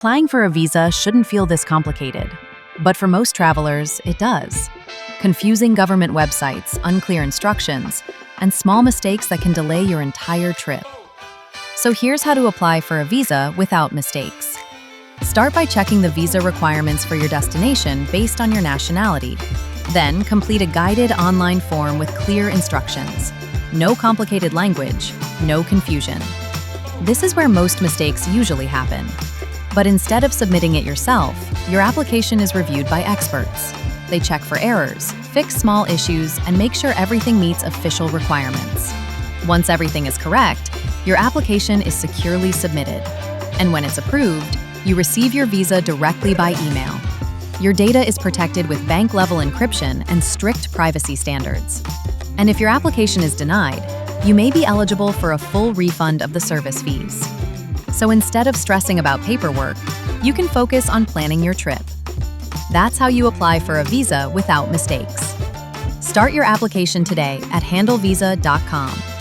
Applying for a visa shouldn't feel this complicated, but for most travelers, it does. Confusing government websites, unclear instructions, and small mistakes that can delay your entire trip. So here's how to apply for a visa without mistakes. Start by checking the visa requirements for your destination based on your nationality. Then, complete a guided online form with clear instructions. No complicated language, no confusion. This is where most mistakes usually happen. But instead of submitting it yourself, your application is reviewed by experts. They check for errors, fix small issues, and make sure everything meets official requirements. Once everything is correct, your application is securely submitted. And when it's approved, you receive your visa directly by email. Your data is protected with bank-level encryption and strict privacy standards. And if your application is denied, you may be eligible for a full refund of the service fees. So instead of stressing about paperwork, you can focus on planning your trip. That's how you apply for a visa without mistakes. Start your application today at HandleVisa.com.